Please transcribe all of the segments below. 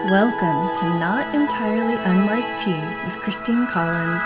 Welcome to Not Entirely Unlike Tea with Christine Collins.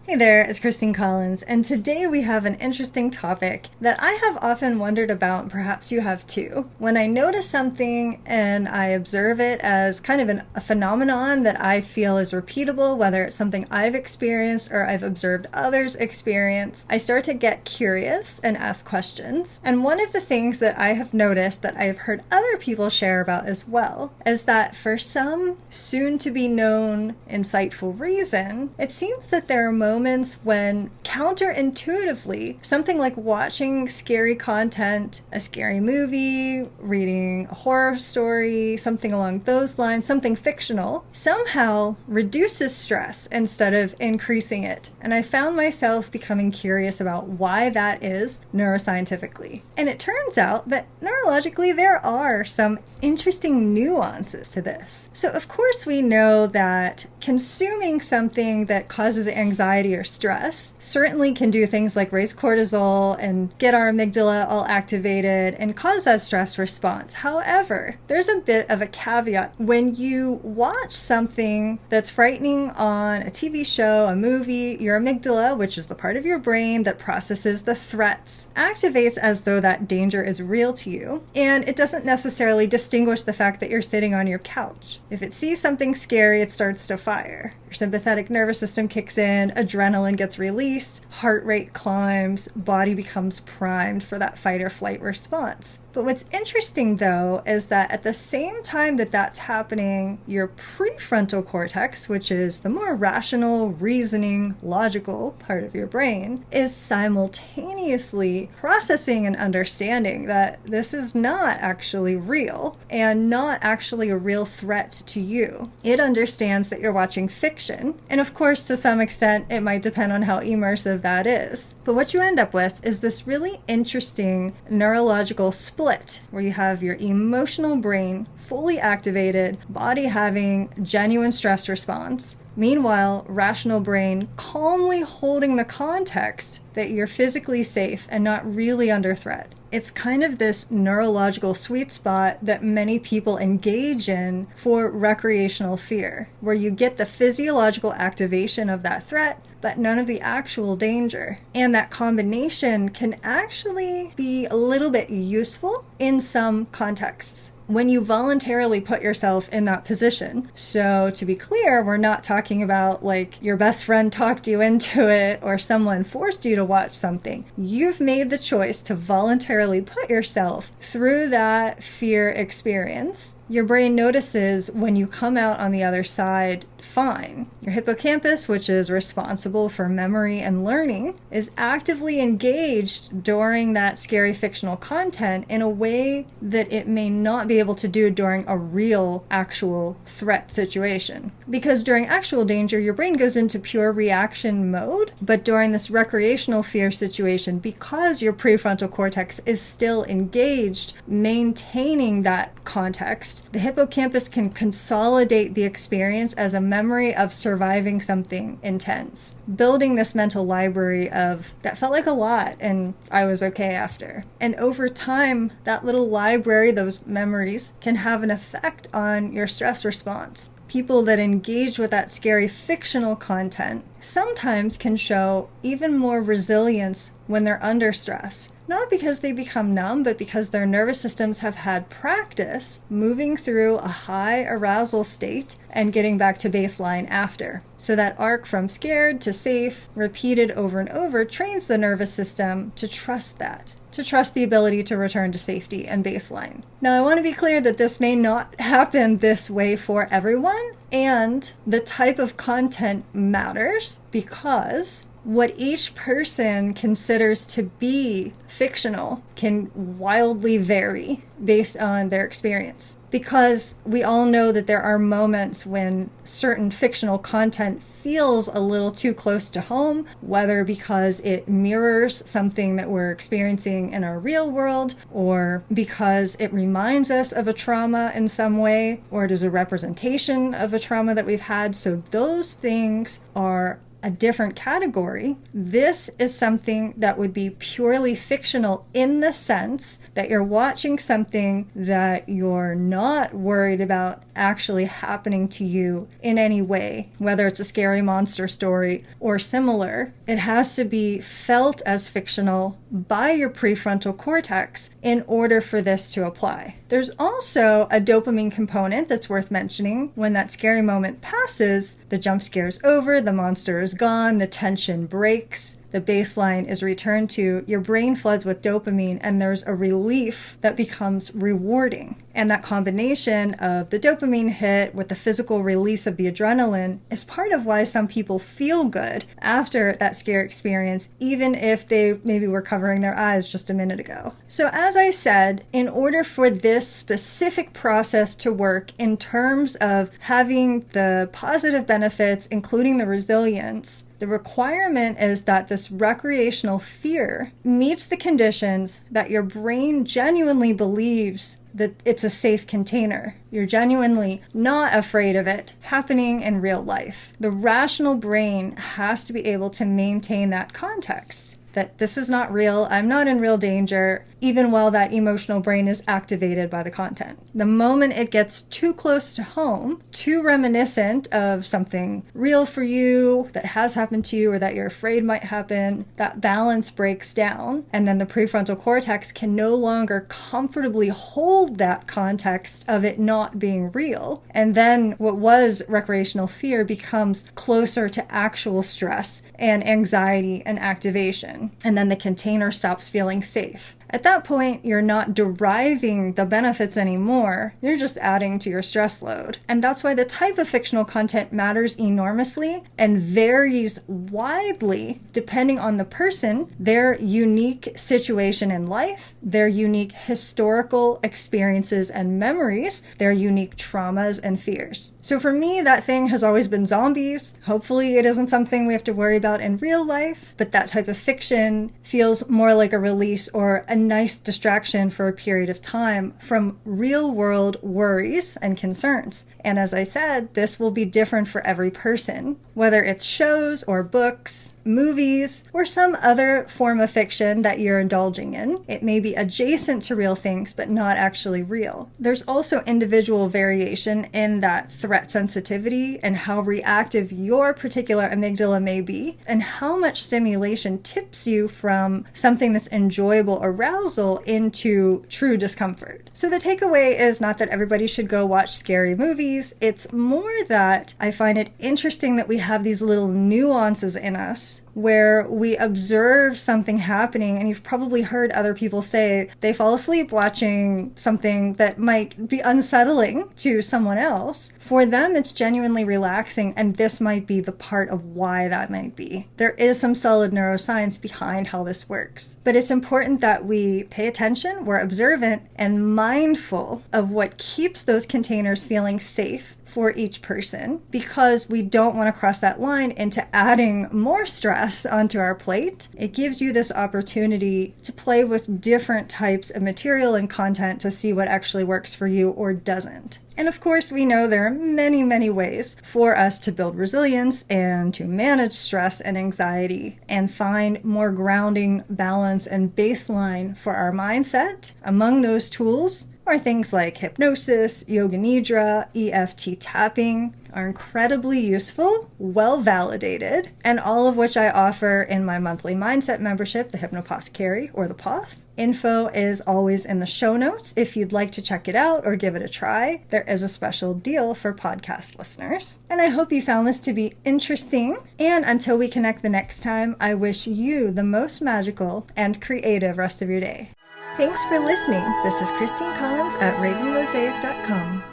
Hey there, it's Christine Collins, and today we have an interesting topic that I have often wondered about, and perhaps you have too. When I notice something and I observe it as kind of a phenomenon that I feel is repeatable, whether it's something I've experienced or I've observed others experience, I start to get curious and ask questions. And one of the things that I have noticed that I've heard other people share about as well is that for some soon-to-be-known insightful reason, it seems that there are moments when counterintuitively, something like watching scary content, a scary movie, reading a horror story, something along those lines, something fictional, somehow reduces stress instead of increasing it. And I found myself becoming curious about why that is neuroscientifically. And it turns out that neurologically there are some interesting nuances to this. So of course we know that consuming something that causes anxiety or stress certainly can do things like raise cortisol and get our amygdala all activated and cause that stress response. However, there's a bit of a caveat. When you watch something that's frightening on a TV show, a movie, your amygdala, which is the part of your brain that processes the threats, activates as though that danger is real to you, and it doesn't necessarily distinguish the fact that you're sitting on your couch. If it sees something scary, it starts to fire. Your sympathetic nervous system kicks in, adrenaline gets released, heart rate climbs, body becomes primed for that fight or flight response. But what's interesting, though, is that at the same time that that's happening, your prefrontal cortex, which is the more rational, reasoning, logical part of your brain, is simultaneously processing and understanding that this is not actually real and not actually a real threat to you. It understands that you're watching fiction, and of course, to some extent, it might depend on how immersive that is. But what you end up with is this really interesting neurological split where you have your emotional brain fully activated, body having genuine stress response. Meanwhile, rational brain calmly holding the context that you're physically safe and not really under threat. It's kind of this neurological sweet spot that many people engage in for recreational fear, where you get the physiological activation of that threat, but none of the actual danger. And that combination can actually be a little bit useful in some contexts when you voluntarily put yourself in that position. So to be clear, we're not talking about like your best friend talked you into it or someone forced you to watch something. You've made the choice to voluntarily put yourself through that fear experience. Your brain notices when you come out on the other side fine. Your hippocampus, which is responsible for memory and learning, is actively engaged during that scary fictional content in a way that it may not be able to do during a real, actual threat situation. Because during actual danger, your brain goes into pure reaction mode, but during this recreational fear situation, because your prefrontal cortex is still engaged, maintaining that context, the hippocampus can consolidate the experience as a memory of surviving something intense, building this mental library of that felt like a lot and I was okay after. And over time, that little library, those memories, can have an effect on your stress response. People that engage with that scary fictional content sometimes can show even more resilience when they're under stress. Not because they become numb, but because their nervous systems have had practice moving through a high arousal state and getting back to baseline after. So that arc from scared to safe, repeated over and over, trains the nervous system to trust that, to trust the ability to return to safety and baseline. Now, I want to be clear that this may not happen this way for everyone, and the type of content matters because what each person considers to be fictional can wildly vary based on their experience. Because we all know that there are moments when certain fictional content feels a little too close to home, whether because it mirrors something that we're experiencing in our real world, or because it reminds us of a trauma in some way, or it is a representation of a trauma that we've had. So those things are a different category. This is something that would be purely fictional in the sense that you're watching something that you're not worried about actually happening to you in any way, whether it's a scary monster story or similar. It has to be felt as fictional by your prefrontal cortex in order for this to apply. There's also a dopamine component that's worth mentioning. When that scary moment passes, the jump scare is over, the monster is gone, the tension breaks, the baseline is returned to, your brain floods with dopamine, and there's a relief that becomes rewarding. And that combination of the dopamine hit with the physical release of the adrenaline is part of why some people feel good after that scare experience, even if they maybe were covering their eyes just a minute ago. So as I said, in order for this specific process to work in terms of having the positive benefits, including the resilience, the requirement is that this recreational fear meets the conditions that your brain genuinely believes that it's a safe container. You're genuinely not afraid of it happening in real life. The rational brain has to be able to maintain that context, that this is not real, I'm not in real danger, even while that emotional brain is activated by the content. The moment it gets too close to home, too reminiscent of something real for you that has happened to you or that you're afraid might happen, that balance breaks down, and then the prefrontal cortex can no longer comfortably hold that context of it not being real. And then what was recreational fear becomes closer to actual stress and anxiety and activation. And then the container stops feeling safe. At that point, you're not deriving the benefits anymore. You're just adding to your stress load. And that's why the type of fictional content matters enormously and varies widely depending on the person, their unique situation in life, their unique historical experiences and memories, their unique traumas and fears. So for me, that thing has always been zombies. Hopefully it isn't something we have to worry about in real life, but that type of fiction feels more like a release or a nice distraction for a period of time from real world worries and concerns. And as I said, this will be different for every person, whether it's shows or books, movies, or some other form of fiction that you're indulging in. It may be adjacent to real things, but not actually real. There's also individual variation in that threat sensitivity and how reactive your particular amygdala may be, and how much stimulation tips you from something that's enjoyable arousal into true discomfort. So the takeaway is not that everybody should go watch scary movies. It's more that I find it interesting that we have these little nuances in us where we observe something happening, and you've probably heard other people say they fall asleep watching something that might be unsettling to someone else. For them, it's genuinely relaxing, and this might be the part of why that might be. There is some solid neuroscience behind how this works, but it's important that we pay attention, we're observant, and mindful of what keeps those containers feeling safe for each person, because we don't want to cross that line into adding more stress onto our plate. It gives you this opportunity to play with different types of material and content to see what actually works for you or doesn't. And of course, we know there are many, many ways for us to build resilience and to manage stress and anxiety and find more grounding, balance, and baseline for our mindset. Among those tools are things like hypnosis, yoga nidra, EFT tapping, are incredibly useful, well validated, and all of which I offer in my monthly mindset membership, the Hypno-Pothecary or the Poth. Info is always in the show notes if you'd like to check it out or give it a try. There is a special deal for podcast listeners. And I hope you found this to be interesting. And until we connect the next time, I wish you the most magical and creative rest of your day. Thanks for listening. This is Christine Collins at ravenmosaic.com.